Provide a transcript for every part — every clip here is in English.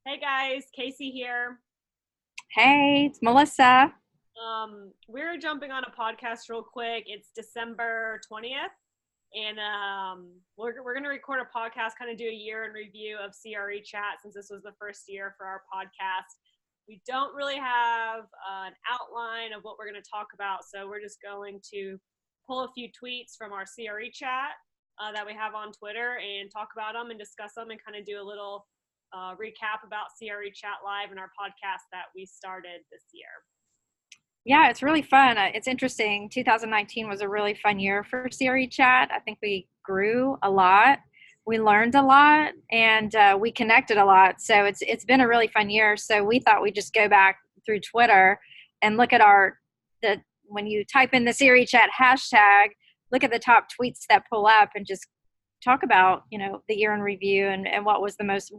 Hey guys, Casey here. Hey, it's Melissa. We're jumping on a podcast real quick. It's December 20th, and we're going to record a podcast, kind of do a year in review of CRE Chat since this was the first year for our podcast. We don't really have an outline of what we're going to talk about, so we're just going to pull a few tweets from our CRE Chat that we have on Twitter and talk about them and discuss them and kind of do a little recap about CRE Chat Live and our podcast that we started this year. Yeah, it's really fun. It's interesting. 2019 was a really fun year for CRE Chat. I think we grew a lot, we learned a lot, and we connected a lot. So it's been a really fun year. So we thought we'd just go back through Twitter and look at the when you type in the CRE Chat hashtag, look at the top tweets that pull up and just talk about the year in review and what were the most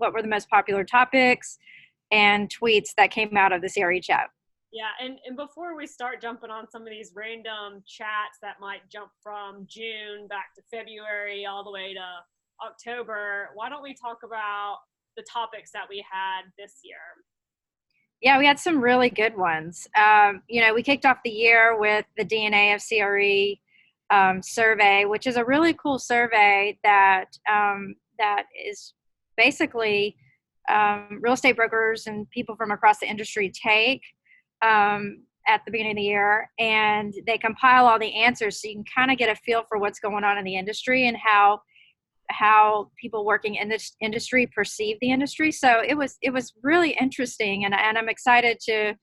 popular topics and tweets that came out of the CRE Chat. Yeah, and before we start jumping on some of these random chats that might jump from June back to February all the way to October, why don't we talk about the topics that we had this year? Yeah, we had some really good ones. We kicked off the year with the DNA of CRE survey, which is a really cool survey that is basically real estate brokers and people from across the industry take at the beginning of the year, and they compile all the answers so you can kind of get a feel for what's going on in the industry and how people working in this industry perceive the industry. So it was really interesting, and I'm excited to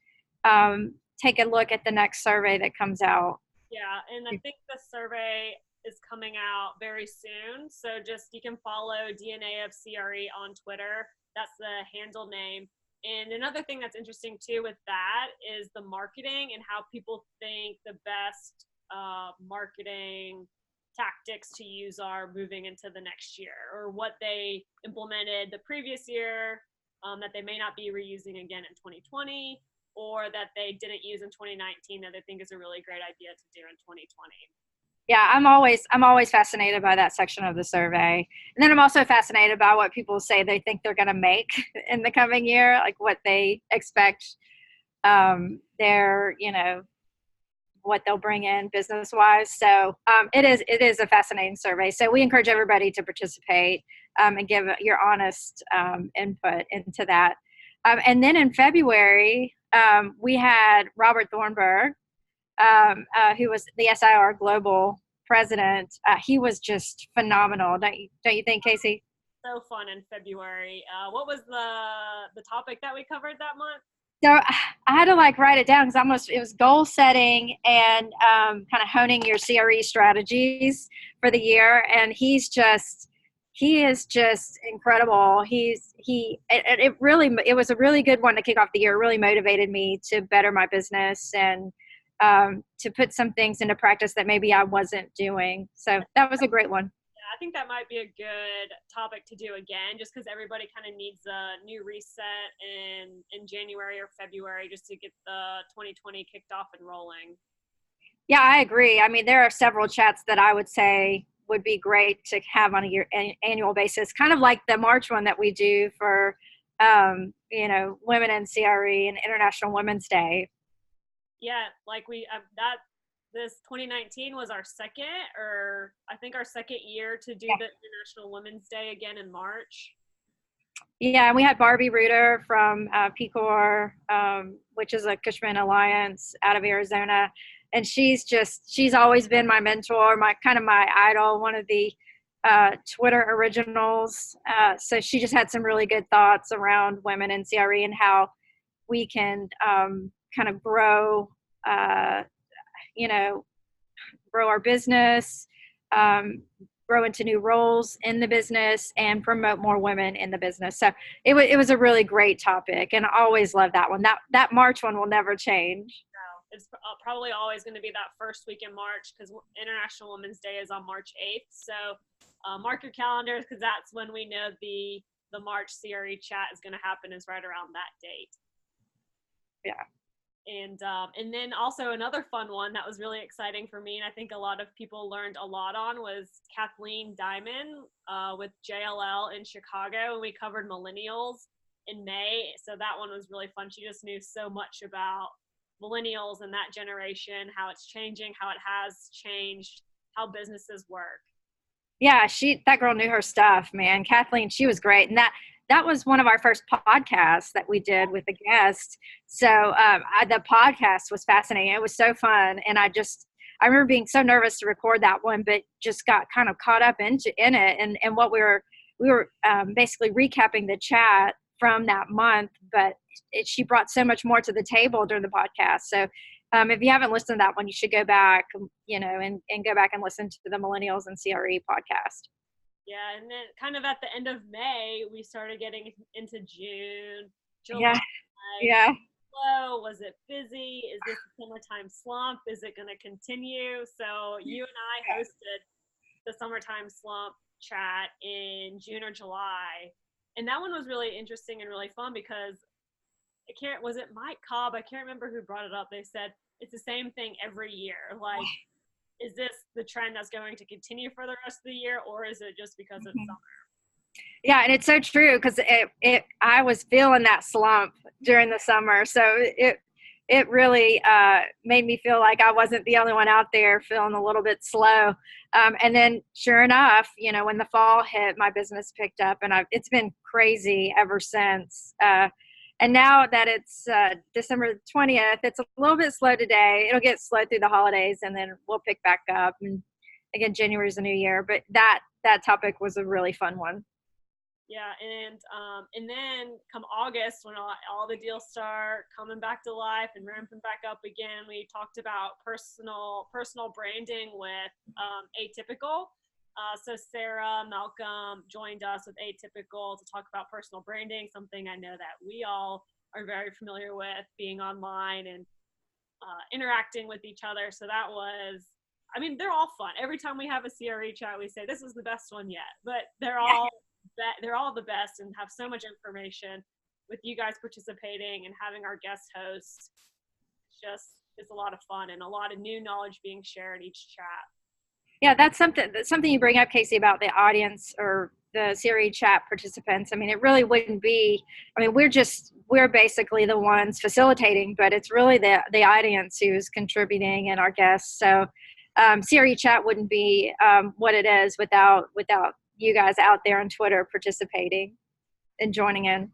take a look at the next survey that comes out. Yeah, and I think the survey is coming out very soon. So just you can follow DNA of CRE on Twitter. That's the handle name. And another thing that's interesting too with that is the marketing and how people think the best marketing tactics to use are moving into the next year, or what they implemented the previous year that they may not be reusing again in 2020, or that they didn't use in 2019 that I think is a really great idea to do in 2020. Yeah, I'm always fascinated by that section of the survey. And then I'm also fascinated by what people say they think they're going to make in the coming year, like what they expect their, what they'll bring in business wise. So it is a fascinating survey. So we encourage everybody to participate and give your honest input into that. And then in February, we had Robert Thornburg, who was the SIR Global president. He was just phenomenal. Don't you think, Casey? So fun in February. What was the topic that we covered that month? So I had to like write it down because it was goal setting and kind of honing your CRE strategies for the year. And he is just incredible. It was a really good one to kick off the year. It really motivated me to better my business and to put some things into practice that maybe I wasn't doing. So that was a great one. I think that might be a good topic to do again, just because everybody kind of needs a new reset in January or February just to get the 2020 kicked off and rolling. Yeah, I agree. I mean, there are several chats that I would say would be great to have on annual basis, kind of like the March one that we do for, women in CRE and International Women's Day. Yeah, like that this 2019 was our second, or I think our second year to do Yeah, the International Women's Day again in March. yeah, and we had Barbie Reuter from PCOR, which is a Cushman Alliance out of Arizona, and she's always been my mentor, my idol, one of the Twitter originals. So she just had some really good thoughts around women in CRE and how we can kind of uh, you know, grow our business, um, grow into new roles in the business, and promote more women in the business. So it was a really great topic, and I always love that one. That March one will never change. It's probably always going to be that first week in March because International Women's Day is on March 8th. So mark your calendars because that's when we know the March CRE chat is going to happen, is right around that date. Yeah. And then also another fun one that was really exciting for me, and I think a lot of people learned a lot on, was Kathleen Diamond with JLL in Chicago, and we covered millennials in May. So that one was really fun. She just knew so much about millennials and that generation, how it's changing, how it has changed, how businesses work. Yeah, that girl knew her stuff, man. Kathleen, she was great. And that was one of our first podcasts that we did with a guest. So the podcast was fascinating. It was so fun. And I remember being so nervous to record that one, but just got kind of caught up in it. And what we were basically recapping the chat from that month, but she brought so much more to the table during the podcast. So if you haven't listened to that one, you should go back, and go back and listen to the Millennials and CRE podcast. Yeah, and then kind of at the end of May, we started getting into June, July. Yeah. Hello, was it busy? Is this a summertime slump? Is it going to continue? So you and I hosted the summertime slump chat in June or July, and that one was really interesting and really fun because was it Mike Cobb? I can't remember who brought it up. They said it's the same thing every year. Like, is this the trend that's going to continue for the rest of the year, or is it just because of summer? Yeah, and it's so true because I was feeling that slump during the summer, so it really made me feel like I wasn't the only one out there feeling a little bit slow. And then, sure enough, when the fall hit, my business picked up, and it's been crazy ever since. And now that it's December 20th, it's a little bit slow today. It'll get slow through the holidays, and then we'll pick back up. And again, January is a new year. But that topic was a really fun one. Yeah, and then come August, when all the deals start coming back to life and ramping back up again, we talked about personal branding with Atypical. So Sarah Malcolm joined us with Atypical to talk about personal branding, something I know that we all are very familiar with, being online and interacting with each other. So that was, they're all fun. Every time we have a CRE chat, we say this is the best one yet, but they're all the best and have so much information. With you guys participating and having our guest hosts, it's a lot of fun and a lot of new knowledge being shared each chat. Yeah, that's something you bring up, Casey, about the audience or the CRE chat participants. It really wouldn't be, we're basically the ones facilitating, but it's really the audience who's contributing and our guests. So CRE chat wouldn't be what it is without you guys out there on Twitter participating and joining in.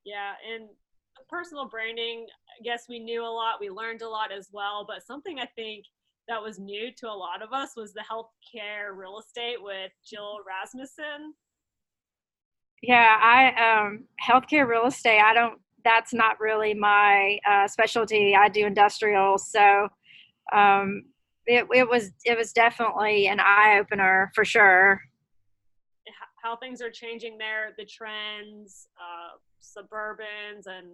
Yeah, and personal branding, I guess we knew a lot, we learned a lot as well, but something I think that was new to a lot of us was the healthcare real estate with Jill Rasmussen. Yeah, healthcare real estate, that's not really my specialty. I do industrial. So it was definitely an eye opener for sure. How things are changing there, the trends, suburbans and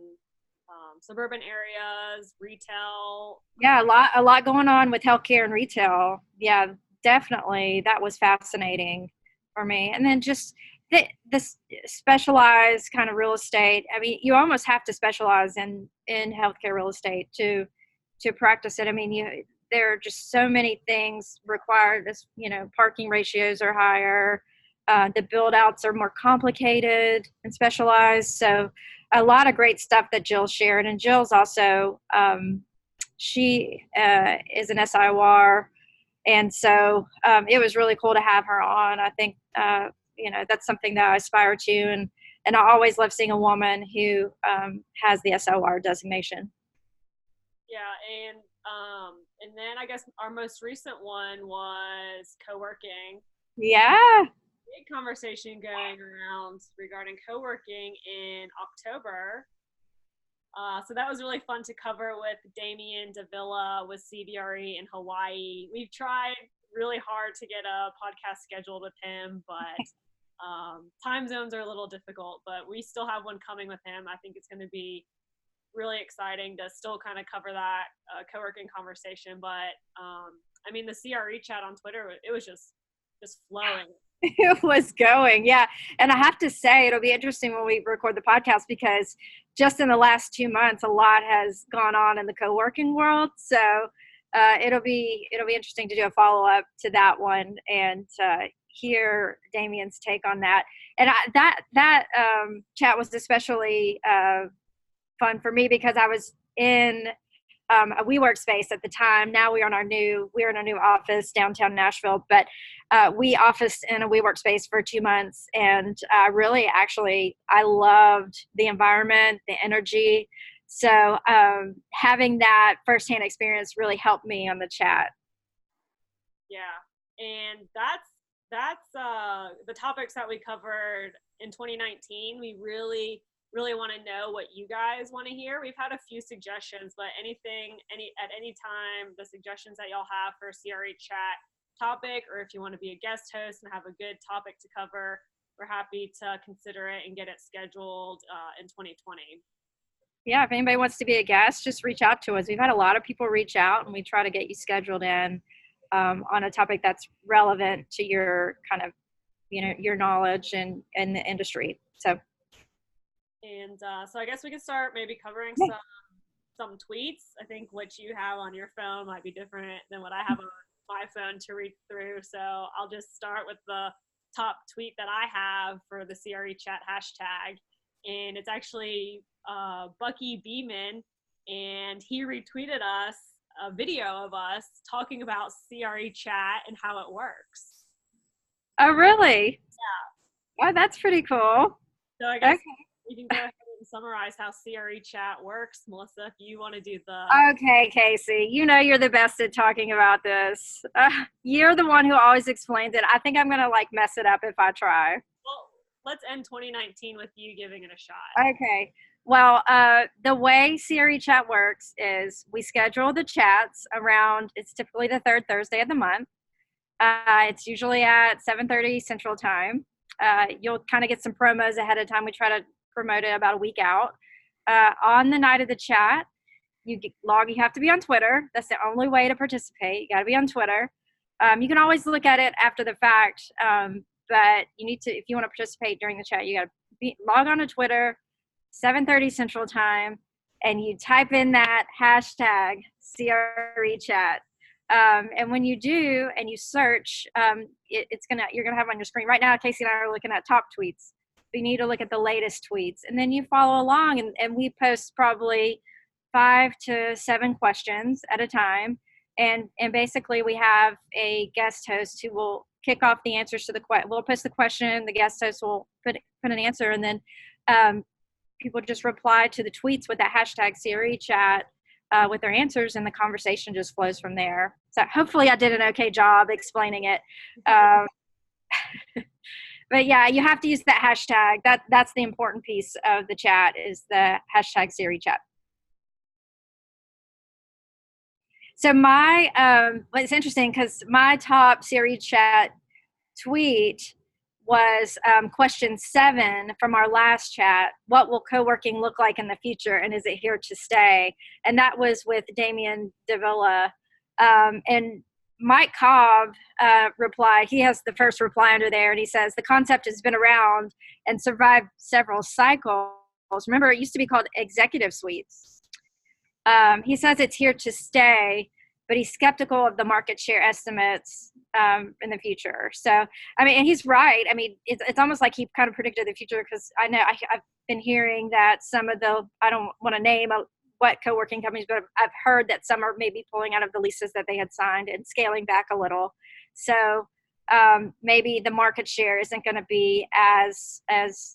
suburban areas, retail. Yeah, a lot going on with healthcare and retail. Yeah, definitely. That was fascinating for me. And then just this specialized kind of real estate. You almost have to specialize in healthcare real estate to practice it. There are just so many things required. Parking ratios are higher. The build outs are more complicated and specialized. So a lot of great stuff that Jill shared. And Jill's also, she is an SIOR. And so it was really cool to have her on. I think, that's something that I aspire to. And I always love seeing a woman who has the SIOR designation. Yeah. And then I guess our most recent one was co-working. Yeah. Big conversation going around regarding co-working in October. So that was really fun to cover with Damien Davila with CBRE in Hawaii. We've tried really hard to get a podcast scheduled with him, but time zones are a little difficult, but we still have one coming with him. I think it's going to be really exciting to still kind of cover that co-working conversation. But the CRE chat on Twitter, it was just flowing. It was going, yeah. And I have to say, it'll be interesting when we record the podcast because just in the last 2 months, a lot has gone on in the co-working world. So it'll be interesting to do a follow-up to that one and hear Damien's take on that. And that chat was especially fun for me because I was in a WeWork space at the time. Now we're in our new office downtown Nashville, but we officed in a WeWork space for 2 months, and really, actually, I loved the environment, the energy. So having that firsthand experience really helped me on the chat. Yeah, and that's the topics that we covered in 2019. We really want to know what you guys want to hear. We've had a few suggestions, but at any time, the suggestions that y'all have for a CRE chat topic, or if you want to be a guest host and have a good topic to cover, we're happy to consider it and get it scheduled in 2020. Yeah, if anybody wants to be a guest, just reach out to us. We've had a lot of people reach out, and we try to get you scheduled in on a topic that's relevant to your kind of, your knowledge and the industry. So. And so I guess we can start maybe covering some tweets. I think what you have on your phone might be different than what I have on my phone to read through. So I'll just start with the top tweet that I have for the CRE chat hashtag. And it's actually Bucky Beeman, and he retweeted us a video of us talking about CRE chat and how it works. Oh, really? Yeah. Oh, that's pretty cool. So I guess you can go ahead and summarize how CRE chat works, Melissa, if you want to do the... Okay, Casey, you're the best at talking about this. You're the one who always explains it. I think I'm going to mess it up if I try. Well, let's end 2019 with you giving it a shot. Okay. Well, the way CRE chat works is we schedule the chats around, it's typically the third Thursday of the month. It's usually at 7:30 Central Time. You'll kind of get some promos ahead of time. We try to promote it about a week out. On the night of the chat, you have to be on Twitter. That's the only way to participate. You got to be on Twitter. You can always look at it after the fact, but you need to, if you want to participate during the chat, you got to log on to Twitter, 7:30 Central Time, and you type in that hashtag CRE chat. And when you do, and you search, you're gonna have on your screen right now. Casey and I are looking at top tweets. You need to look at the latest tweets, and then you follow along. And we post probably 5 to 7 questions at a time. And basically, we have a guest host who will kick off the answers to the question. We'll post the question. The guest host will put an answer, and then people just reply to the tweets with that hashtag CRE chat with their answers, and the conversation just flows from there. So hopefully I did an okay job explaining it. But yeah, you have to use that hashtag. That's the important piece of the chat, is the hashtag CRE chat. So it's interesting because my top CRE chat tweet was question 7 from our last chat. What will co-working look like in the future, and is it here to stay? And that was with Damien Davila. And Mike Cobb replied. He has the first reply under there, and he says, the concept has been around and survived several cycles. Remember, it used to be called executive suites. He says it's here to stay, but he's skeptical of the market share estimates in the future. So, and he's right. It's almost like he kind of predicted the future, because I know I've been hearing that some of I don't want to name what co-working companies, but I've heard that some are maybe pulling out of the leases that they had signed and scaling back a little. So maybe the market share isn't going to be as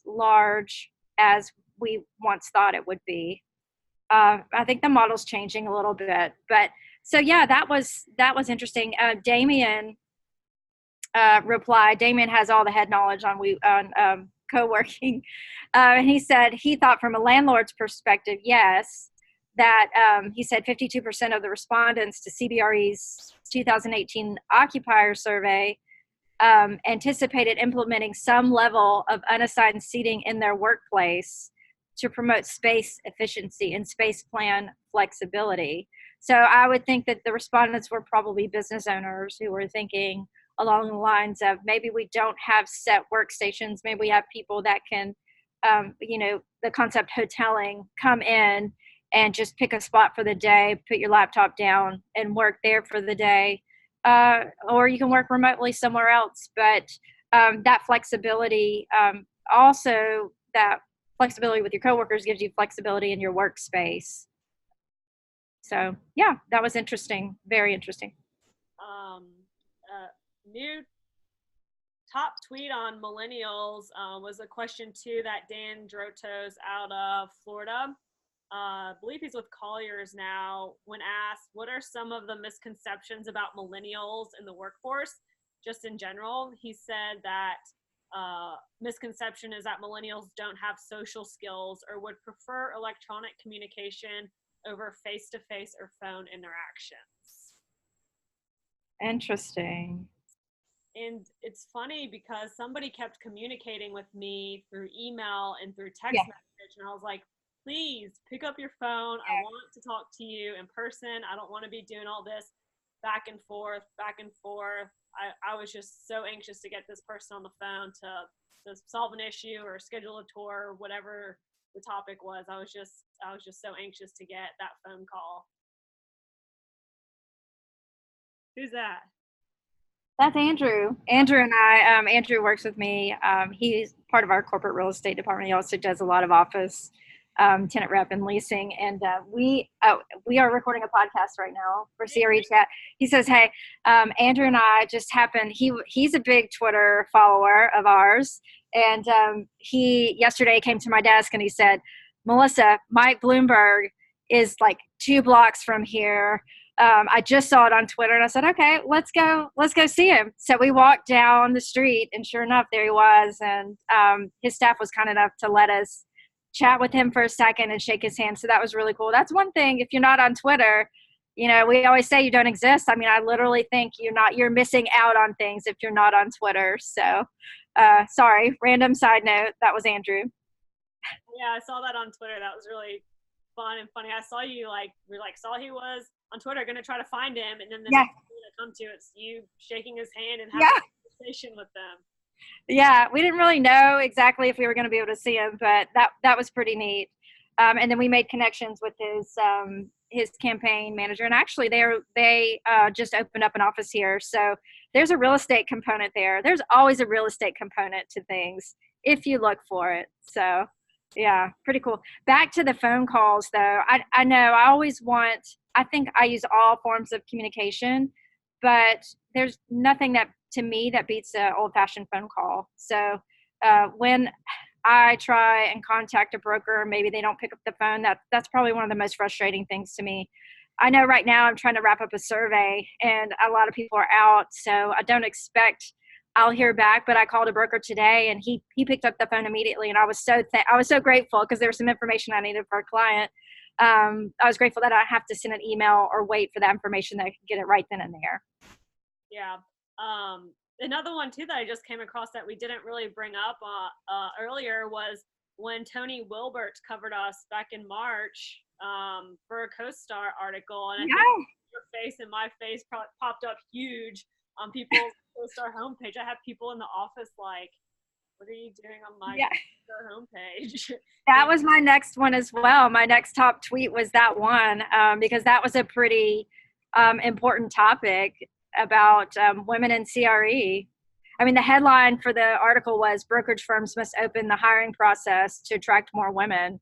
large as we once thought it would be. I think the model's changing a little bit, but so yeah, that was interesting. Damien replied. Damien has all the head knowledge on co-working, and he said he thought from a landlord's perspective, yes, that he said 52% of the respondents to CBRE's 2018 occupier survey anticipated implementing some level of unassigned seating in their workplace to promote space efficiency and space plan flexibility. So I would think that the respondents were probably business owners who were thinking along the lines of, maybe we don't have set workstations, maybe we have people that can, the concept hoteling, come in and just pick a spot for the day, put your laptop down and work there for the day. Or you can work remotely somewhere else. But that flexibility, also that flexibility with your coworkers gives you flexibility in your workspace. So yeah, that was interesting. Very interesting. Um, New top tweet on millennials was a question too that Dan Drotos out of Florida. I believe he's with Colliers now. When asked, what are some of the misconceptions about millennials in the workforce, just in general, he said that misconception is that millennials don't have social skills or would prefer electronic communication over face-to-face or phone interactions. Interesting. And it's funny because somebody kept communicating with me through email and through text Yeah. message, and I was like, please pick up your phone. I want to talk to you in person. I don't want to be doing all this back and forth, back and forth. I was just so anxious to get this person on the phone to solve an issue or schedule a tour or whatever the topic was. I was just so anxious to get that phone call. Who's that? That's Andrew. Andrew and I, Andrew works with me. He's part of our corporate real estate department. He also does a lot of office, tenant rep and leasing. And we are recording a podcast right now for CRE Chat. He says, hey, Andrew and I just happened, he's a big Twitter follower of ours. And he yesterday came to my desk and he said, Melissa, Mike Bloomberg is like 2 blocks from here. I just saw it on Twitter and I said, okay, let's go see him. So we walked down the street and sure enough, there he was. And his staff was kind enough to let us chat with him for a second and shake his hand. So that was really cool. That's one thing. If you're not on Twitter, you know, we always say you don't exist. I mean, I literally think you're missing out on things if you're not on Twitter. So sorry, random side note. That was Andrew. Yeah, I saw that on Twitter. That was really fun and funny. I saw you saw he was on Twitter going to try to find him, and then the next thing that come to it's you shaking his hand and having a conversation with them. Yeah, we didn't really know exactly if we were going to be able to see him, but that was pretty neat. And then we made connections with his campaign manager, and actually they just opened up an office here, so there's a real estate component there. There's always a real estate component to things if you look for it. So yeah, pretty cool. Back to the phone calls though. I know I think I use all forms of communication, but there's nothing that to me that beats an old-fashioned phone call. So when I try and contact a broker, maybe they don't pick up the phone. That's probably one of the most frustrating things to me. I know right now I'm trying to wrap up a survey and a lot of people are out, so I don't expect I'll hear back. But I called a broker today and he picked up the phone immediately, and I was so grateful because there was some information I needed for a client. I was grateful that I don't have to send an email or wait for that information, that I could get it right then and there. Yeah. Another one too that I just came across that we didn't really bring up earlier was when Tony Wilbert covered us back in March for a CoStar article, and I think your face and my face popped up huge on people's CoStar homepage. I have people in the office like, what are you doing on my CoStar homepage? That was my next one as well. My next top tweet was that one because that was a pretty important topic about women in CRE. I mean, the headline for the article was brokerage firms must open the hiring process to attract more women.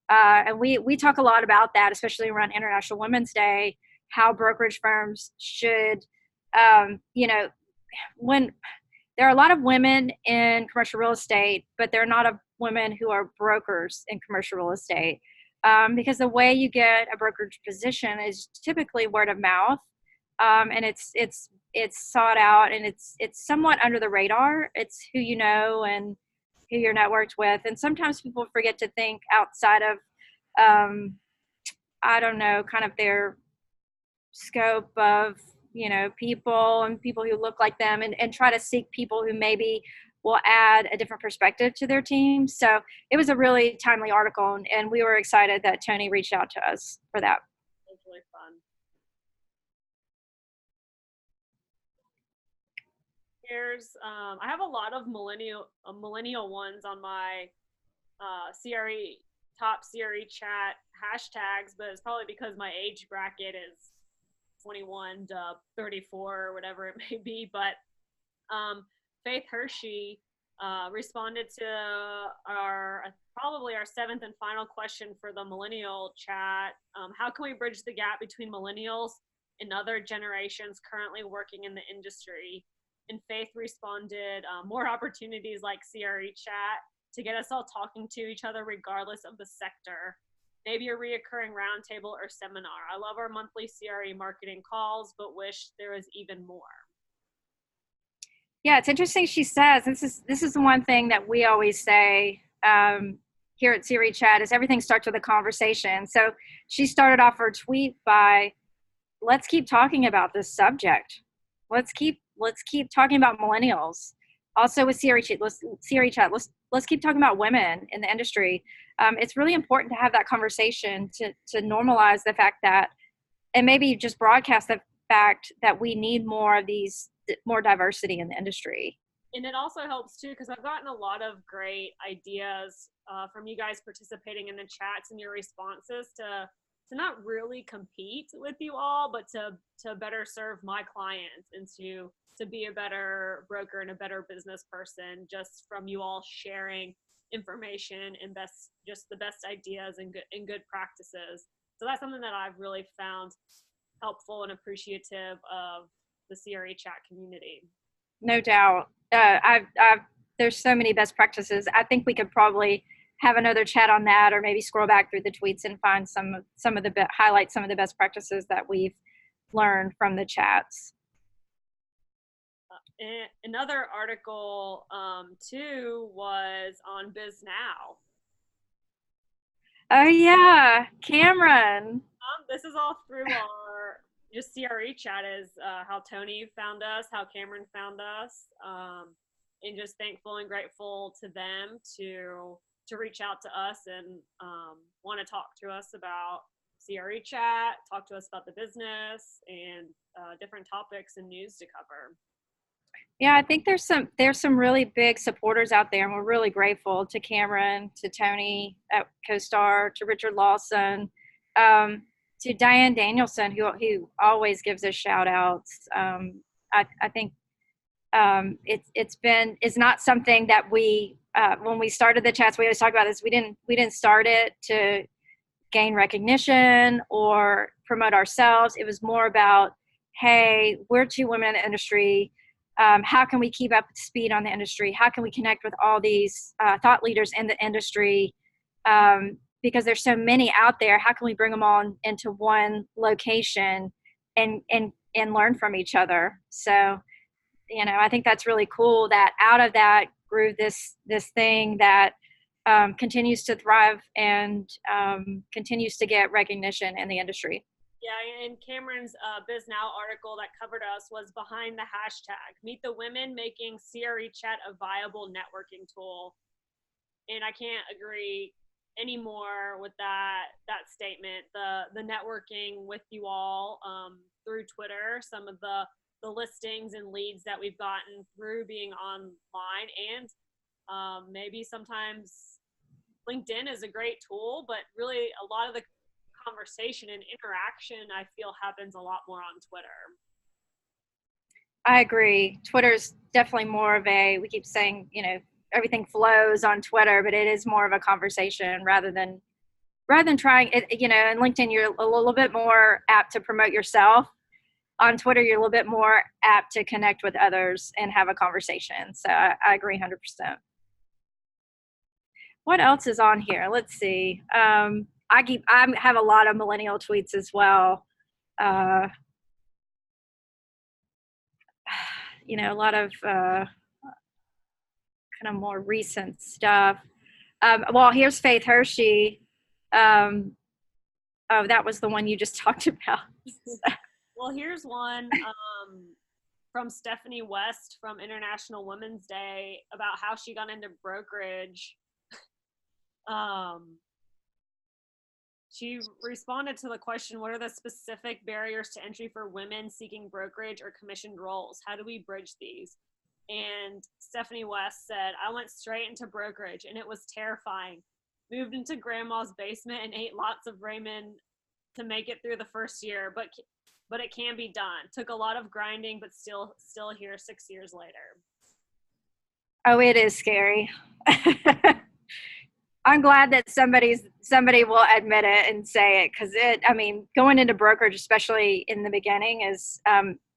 And we talk a lot about that, especially around International Women's Day, how brokerage firms should, when there are a lot of women in commercial real estate, but there are not a women who are brokers in commercial real estate. Because the way you get a brokerage position is typically word of mouth. And it's sought out, and it's somewhat under the radar. It's who you know and who you're networked with. And sometimes people forget to think outside of, I don't know, kind of their scope of, people and people who look like them, and try to seek people who maybe will add a different perspective to their team. So it was a really timely article, and we were excited that Tony reached out to us for that. It was really fun. I have a lot of millennial ones on my CRE top CRE chat hashtags, but it's probably because my age bracket is 21 to 34 or whatever it may be. But Faith Hershey responded to our probably our seventh and final question for the millennial chat. How can we bridge the gap between millennials and other generations currently working in the industry? And Faith responded, more opportunities like CRE chat to get us all talking to each other regardless of the sector. Maybe a reoccurring roundtable or seminar. I love our monthly CRE marketing calls, but wish there was even more. Yeah, it's interesting. She says this is the one thing that we always say here at CRE Chat is everything starts with a conversation. So she started off her tweet by, let's keep talking about this subject. Let's keep talking about millennials. Also with CRE Chat, let's keep talking about women in the industry. It's really important to have that conversation to normalize the fact that, and maybe just broadcast the fact that we need more diversity in the industry. And it also helps too, because I've gotten a lot of great ideas from you guys participating in the chats and your responses to not really compete with you all, but to better serve my clients and to be a better broker and a better business person, just from you all sharing information and the best ideas and good practices. So that's something that I've really found helpful and appreciative of the CRE chat community. No doubt. There's so many best practices. I think we could probably have another chat on that, or maybe scroll back through the tweets and find highlight some of the best practices that we've learned from the chats. Another article too was on BizNow. Oh yeah, Cameron. This is all through our just CRE chat is how Tony found us, how Cameron found us, and just thankful and grateful to them to reach out to us and want to talk to us about CRE chat, talk to us about the business and different topics and news to cover. Yeah, I think there's some really big supporters out there, and we're really grateful to Cameron, to Tony at CoStar, to Richard Lawson, to Diane Danielson, who always gives us shout outs. I think it's not something that we when we started the chats, we always talk about this. We didn't start it to gain recognition or promote ourselves. It was more about, hey, we're two women in the industry. How can we keep up to speed on the industry? How can we connect with all these thought leaders in the industry? Because there's so many out there. How can we bring them all into one location and learn from each other? So, I think that's really cool that out of that grew this thing that continues to thrive and continues to get recognition in the industry. Yeah, and Cameron's BizNow article that covered us was behind the hashtag, Meet the Women Making CRE Chat a Viable Networking Tool. And I can't agree anymore with that statement. The networking with you all through Twitter, some of the listings and leads that we've gotten through being online, and maybe sometimes LinkedIn is a great tool, but really a lot of the conversation and interaction I feel happens a lot more on Twitter. I agree. Twitter's definitely more of we keep saying, everything flows on Twitter, but it is more of a conversation rather than trying it, in LinkedIn, you're a little bit more apt to promote yourself. On Twitter, you're a little bit more apt to connect with others and have a conversation. So I agree 100%. What else is on here? Let's see. I have a lot of millennial tweets as well. A lot of kind of more recent stuff. Well, here's Faith Hershey. Oh, that was the one you just talked about. Well, here's one from Stephanie West from International Women's Day about how she got into brokerage. She responded to the question, what are the specific barriers to entry for women seeking brokerage or commissioned roles? How do we bridge these? And Stephanie West said, I went straight into brokerage and it was terrifying. Moved into grandma's basement and ate lots of ramen to make it through the first year, but it can be done. Took a lot of grinding, but still here 6 years later. Oh, it is scary. I'm glad that somebody will admit it and say it, because I mean, going into brokerage, especially in the beginning, is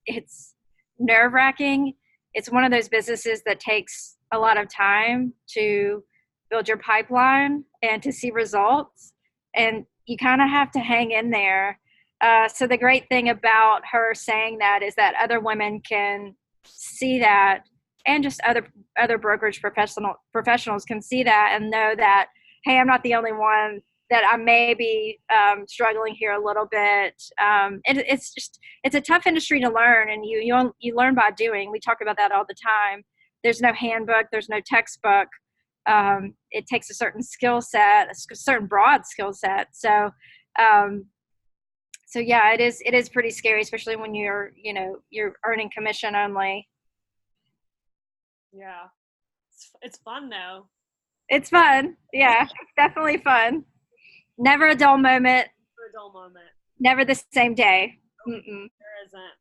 it's nerve wracking. It's one of those businesses that takes a lot of time to build your pipeline and to see results, and you kind of have to hang in there. So the great thing about her saying that is that other women can see that, and just other brokerage professionals can see that and know that, hey, I'm not the only one, that I may be struggling here a little bit. It's a tough industry to learn, and you learn by doing. We talk about that all the time. There's no handbook, there's no textbook. It takes a certain skill set, a certain broad skill set. Um, so yeah, it is pretty scary, especially when you're earning commission only. Yeah. It's fun though. It's fun. Yeah, definitely fun. Never a dull moment. For a dull moment. Never the same day. Mm-mm. There isn't.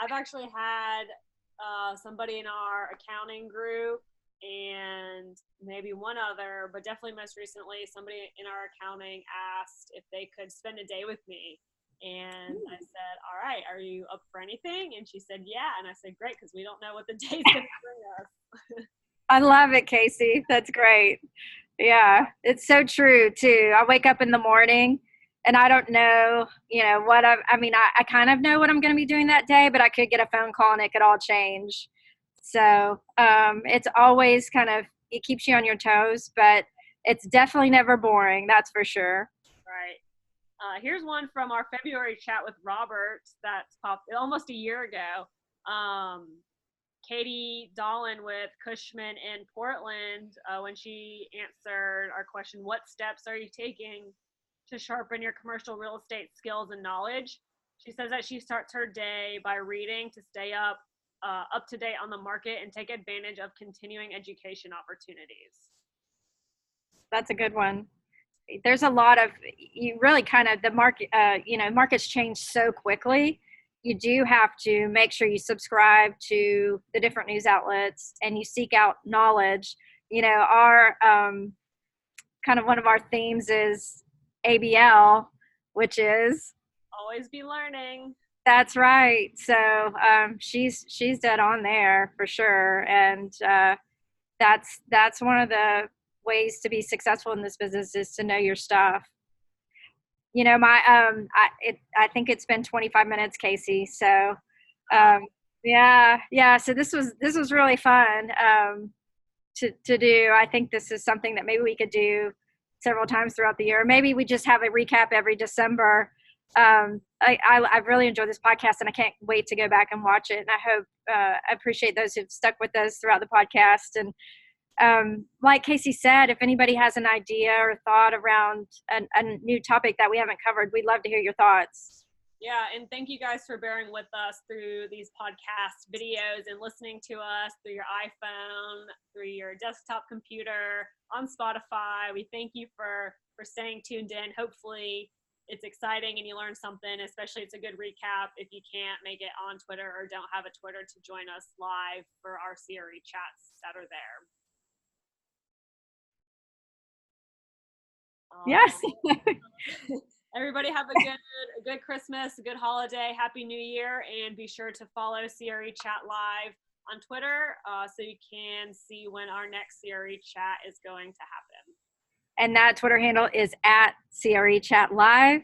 I've actually had somebody in our accounting group and maybe one other, but definitely most recently, somebody in our accounting asked if they could spend a day with me. And I said, all right, are you up for anything? And she said, yeah. And I said, great, because we don't know what the day's going to bring us. I love it, Casey. That's great. Yeah, it's so true too. I wake up in the morning and I don't know, what I mean, I kind of know what I'm going to be doing that day, but I could get a phone call and it could all change. So it's always it keeps you on your toes, but it's definitely never boring. That's for sure. Right. Here's one from our February chat with Robert that's popped almost a year ago. Katie Dolan with Cushman in Portland, when she answered our question, what steps are you taking to sharpen your commercial real estate skills and knowledge? She says that she starts her day by reading to stay up to date on the market and take advantage of continuing education opportunities. That's a good one. There's a lot of, you really the market, markets change so quickly. You do have to make sure you subscribe to the different news outlets and you seek out knowledge. Our one of our themes is ABL, which is always be learning. That's right. So she's dead on there for sure, and that's one of the ways to be successful in this business is to know your stuff. I think it's been 25 minutes, Casey. So yeah. So this was really fun to do. I think this is something that maybe we could do several times throughout the year. Maybe we just have a recap every December. I've really enjoyed this podcast, and I can't wait to go back and watch it. And I hope I appreciate those who've stuck with us throughout the podcast. And like Casey said, if anybody has an idea or thought around a new topic that we haven't covered, we'd love to hear your thoughts. Yeah, and thank you guys for bearing with us through these podcast videos and listening to us through your iPhone, through your desktop computer, on Spotify. We thank you for staying tuned in. Hopefully it's exciting and you learn something, especially it's a good recap if you can't make it on Twitter or don't have a Twitter to join us live for our CRE chats that are there. Yes. Everybody have a good Christmas, a good holiday, Happy New Year, and be sure to follow CRE Chat Live on Twitter so you can see when our next CRE Chat is going to happen. And that Twitter handle is at CRE Chat Live.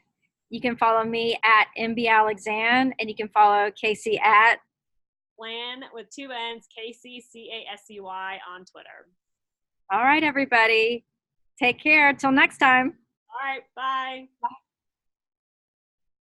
You can follow me at MB Alexan, and you can follow Casey at Lan with 2 N's, Casey, CASEY on Twitter. All right, everybody. Take care. Till next time. All right. Bye. Bye.